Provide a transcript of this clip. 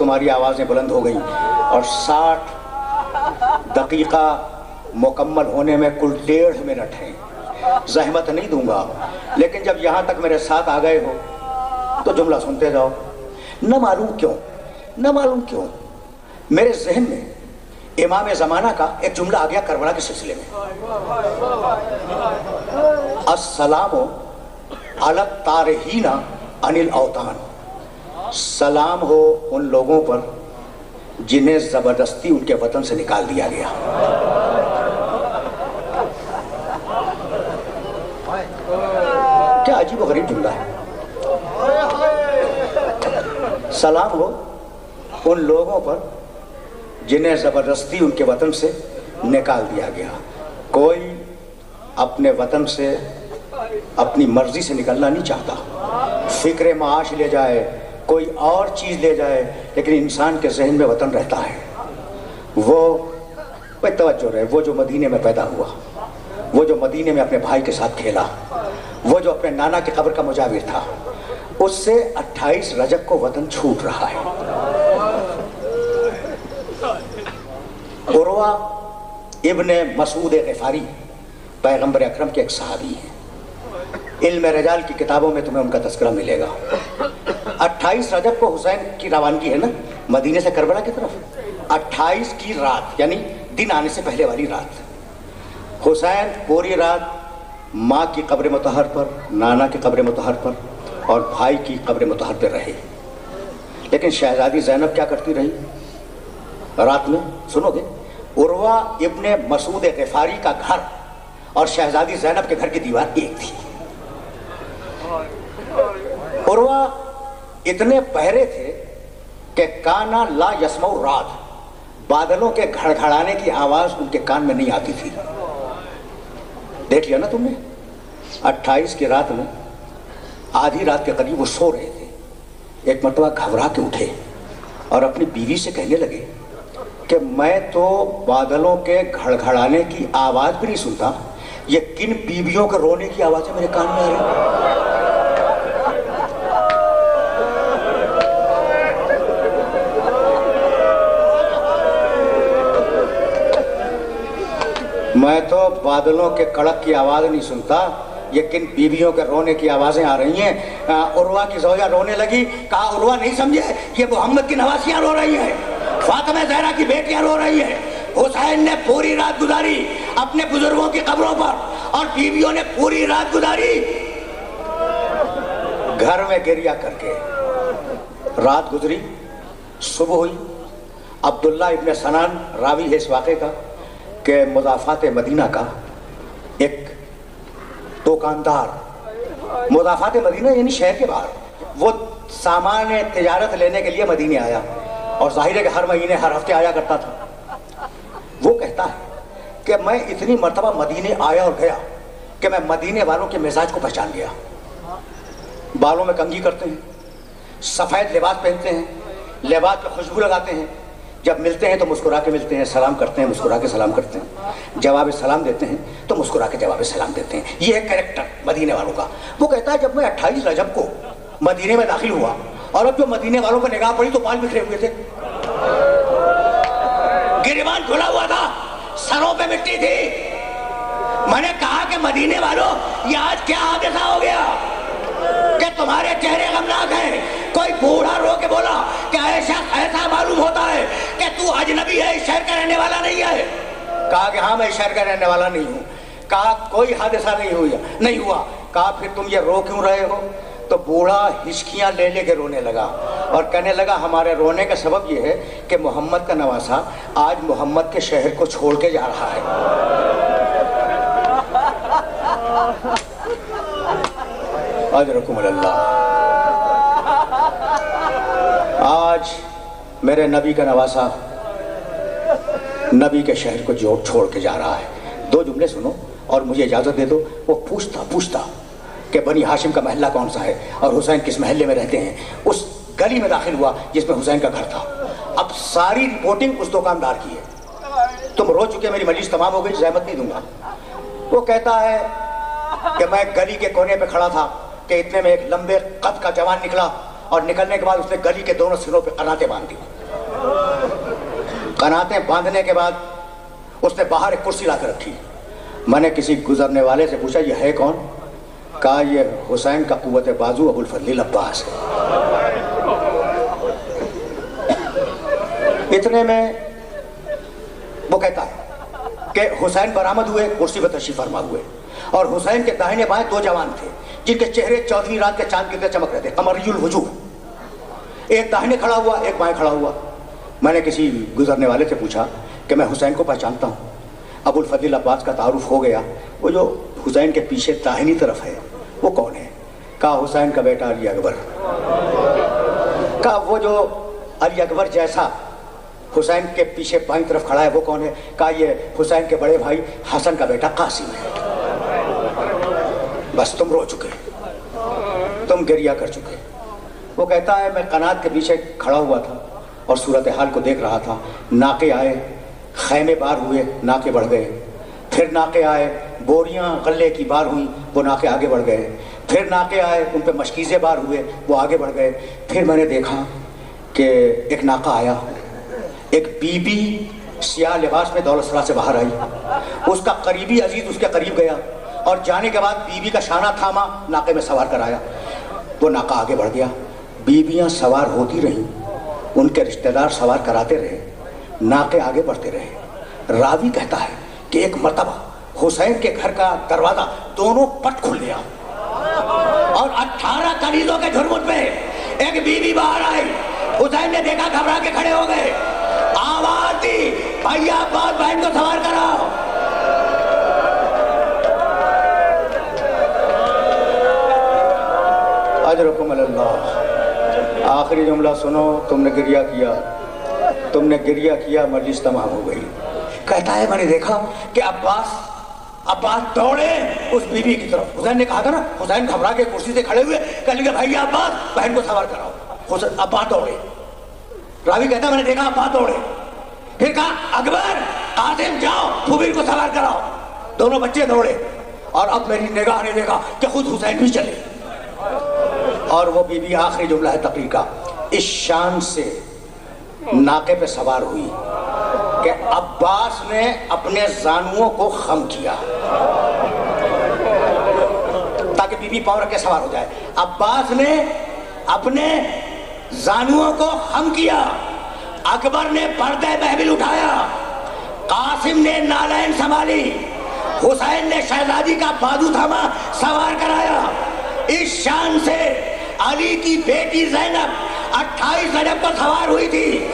तुम्हारी आवाज़ें बुलंद हो गई और 60 दकीका मुकम्मल होने में कुल 1.5 मिनट हैं। ज़हमत नहीं दूंगा, लेकिन जब यहाँ तक मेरे साथ आ गए हो तो जुमला सुनते जाओ। न मालूम क्यों मेरे जहन में इमाम ज़माना का एक जुमला आ गया करबला के सिलसिले में। अस्सलामु अला तारिहीना अनिल औतान, सलाम हो उन लोगों पर जिन्हें ज़बरदस्ती उनके वतन से निकाल दिया गया। क्या अजीब व गरीब जुमला है। सलाम हो उन लोगों पर जिन्हें ज़बरदस्ती उनके वतन से निकाल दिया गया। कोई अपने वतन से अपनी मर्जी से निकलना नहीं चाहता, फिक्र माश ले जाए, कोई और चीज़ ले जाए, लेकिन इंसान के जहन में वतन रहता है। वो तवज्जो रहे, वो जो मदीने में पैदा हुआ, वो जो मदीने में अपने भाई के साथ खेला, वो जो अपने नाना की कब्र का मुजाविर था, उससे 28 रजब को वतन छूट रहा है। उर्वा इब्ने मसूद ग़िफ़ारी पैगंबर अकरम के एक सहाबी हैं। इल्म रिजाल की किताबों में तुम्हें उनका तज़किरा मिलेगा। 28 रजब को हुसैन की रवानगी है ना मदीने से करबला की तरफ। 28 की रात यानी दिन आने से पहले वाली रात, हुसैन पूरी रात माँ की कब्र मुतहर पर, नाना की कब्र मुतहर पर और भाई की कब्र मुतहर पर रहे। लेकिन शहजादी ज़ैनब क्या करती रही रात में, सुनोगे? उर्वा इब्ने मसूद ग़िफ़ारी का घर और शहजादी ज़ैनब के घर की दीवार एक थी। उर्वा इतने पहरे थे कि काना ला यस्मऊ रात, बादलों के घड़घड़ाने की आवाज़ उनके कान में नहीं आती थी। देख लिया ना तुमने, 28 की रात में आधी रात के करीब वो सो रहे थे। एक मरतबा घबरा के उठे और अपनी बीवी से कहने लगे कि मैं तो बादलों के घड़घड़ाने की आवाज़ भी नहीं सुनता, ये किन बीवियों के रोने की आवाज़ें मेरे कान में आ रही। मैं तो बादलों के कड़क की आवाज़ नहीं सुनता, ये किन बीवियों के रोने की आवाज़ें आ रही हैं। उर्वा की ज़ौजा रोने लगी। कहा उर्वा नहीं समझे, ये मोहम्मद की नवासियाँ रो रही हैं, फातिमा ज़हरा की बेटियाँ रो रही हैं। हुसैन ने पूरी रात गुजारी अपने बुजुर्गों की कब्रों पर और बीवियों ने पूरी रात गुजारी घर में गिरिया करके। रात गुजरी, सुबह हुई। अब्दुल्ला इब्न सनान रावी है इस वाक़े का कि मुज़ाफ़ात मदीना का एक दुकानदार, मुज़ाफ़ात मदीना यानी शहर के बाहर, वो सामान तिजारत लेने के लिए मदीने आया और ज़ाहिर है कि हर महीने हर हफ्ते आया करता था। वो कहता है कि मैं इतनी मर्तबा मदीने आया और गया कि मैं मदीने वालों के मिजाज को पहचान गया। बालों में कंघी करते हैं, सफ़ेद लिबास पहनते हैं, लिबास पे खुशबू लगाते हैं, जब मिलते हैं तो मुस्कुरा के मिलते हैं, सलाम करते हैं मुस्कुरा के सलाम करते हैं, जवाब सलाम देते हैं तो मुस्कुरा के जवाब सलाम देते हैं। ये है कैरेक्टर मदीने वालों का। वो कहता है जब मैं 28 रजब को मदीने में दाखिल हुआ और अब जो मदीने वालों पर निगाह पड़ी तो बाल बिखरे हुए थे, गिरिबान खुला हुआ था, सरों पे मिट्टी थी। मैंने कहा कि मदीने वालों ये आज क्या हादसा हो गया कि तुम्हारे चेहरे गमनाक हैं। कोई बूढ़ा रो के बोला कि ऐसा मालूम होता है कि तू अजनबी है, इस शहर का रहने वाला नहीं है। कहा कि हाँ मैं इस शहर का रहने वाला नहीं हूँ। कहा कोई हादसा नहीं हुआ। कहा फिर तुम ये रो क्यों रहे हो? तो बूढ़ा हिचकियाँ ले लेके रोने लगा और कहने लगा हमारे रोने का सबब यह है कि मोहम्मद का नवासा आज मोहम्मद के शहर को छोड़ के जा रहा है। अजरकुमुल्लाह। आज मेरे नबी का नवासा नबी के शहर को छोड़ के जा रहा है। दो जुमले सुनो और मुझे इजाज़त दे दो। वो पूछता कि बनी हाशिम का महल्ला कौन सा है और हुसैन किस महल्ले में रहते हैं। उस गली में दाखिल हुआ जिसमें हुसैन का घर था। अब सारी रिपोर्टिंग उस दुकानदार की है। तुम रो चुके, मेरी मजलिस तमाम हो गई, ज़हमत नहीं दूंगा। वो कहता है कि मैं गली के कोने पे खड़ा था कि इतने में एक लंबे कद का जवान निकला और निकलने के बाद उसने गली के दोनों सिरों पे कनाते बांध दी। قناتیں باندھنے کے بعد اس نے باہر ایک کرسی لا کر رکھی. میں نے کسی گزرنے والے سے پوچھا یہ ہے کون؟ کہا یہ حسین کا قوت بازو ابو الفضل عباس ہے. اتنے میں وہ کہتا ہے کہ حسین برآمد ہوئے, کرسی پر تشریف فرما ہوئے, اور حسین کے داہنے بائیں دو جوان تھے جن کے چہرے 14ویں رات کے چاند کی طرح چمک رہے تھے, قمری الوجوہ. ایک داہنے کھڑا ہوا, ایک بائیں کھڑا ہوا. میں نے کسی گزرنے والے سے پوچھا کہ میں حسین کو پہچانتا ہوں. ابو الفضل عباس کا تعارف ہو گیا. وہ جو حسین کے پیچھے داہنی طرف ہے وہ کون ہے؟ کہا حسین کا بیٹا علی اکبر. کہا وہ جو علی اکبر جیسا حسین کے پیچھے بائیں طرف کھڑا ہے وہ کون ہے؟ کہا یہ حسین کے بڑے بھائی حسن کا بیٹا قاسم ہے. بس تم رو چکے, تم گریہ کر چکے. وہ کہتا ہے میں قنات کے پیچھے کھڑا ہوا تھا اور صورتحال کو دیکھ رہا تھا. ناقے آئے, خیمے بار ہوئے, ناقے بڑھ گئے. پھر ناقے آئے, بوریاں غلے کی بار ہوئی, وہ ناقے آگے بڑھ گئے. پھر ناقے آئے, ان پہ مشکیزیں بار ہوئے, وہ آگے بڑھ گئے. پھر میں نے دیکھا کہ ایک ناقہ آیا, ایک بی بی سیاہ لباس میں دولت سرا سے باہر آئی. اس کا قریبی عزیز اس کے قریب گیا اور جانے کے بعد بی بی کا شانہ تھاما, ناقے میں سوار کر آیا. وہ ناقہ آگے بڑھ گیا, بیویاں سوار ہوتی رہیں, ان کے رشتہ دار سوار کراتے رہے, ناقے آگے بڑھتے رہے. راوی کہتا ہے کہ ایک مرتبہ حسین کے گھر کا دروازہ دونوں پٹ کھل گیا اور 18 کنیزوں کے جھرمٹ میں ایک بیوی باہر آئی. حسین نے دیکھا, گھبرا کے کھڑے ہو گئے. آواز دی, بھیا عباس بہن کو سوار کراؤ. اجرکم اللہ. آخری جملہ سنو, تم نے گریہ کیا, تم نے گریہ کیا, مجلس تمام ہو گئی. کہتا ہے میں نے دیکھا کہ عباس دوڑے اس بی بی کی طرف. حسین نے کہا تھا نا, حسین گھبرا کے کرسی سے کھڑے ہوئے, کہنے لگے بھائی عباس بہن کو سوار کراؤ. حسین عباس دوڑے. راوی کہتا ہے میں نے دیکھا عباس دوڑے. پھر کہا اکبر قاسم جاؤ پھوپھی کو سوار کراؤ. دونوں بچے دوڑے اور اب میری نگاہ نے دیکھا کہ خود حسین بھی چلے. اور وہ بی بی, آخری جملہ ہے تقریر کا, اس شان سے ناقے پہ سوار ہوئی کہ عباس نے اپنے زانوؤں کو خم کیا تاکہ بی بی پاؤں رکھ کے سوار ہو جائے. عباس نے اپنے زانوؤں کو خم کیا, اکبر نے پردہ محفل اٹھایا, قاسم نے نالین سنبھالی, حسین نے شہزادی کا بازو تھاما, سوار کرایا. اس شان سے علی کی بیٹی زینب 28 رجب کو سوار ہوئی تھی.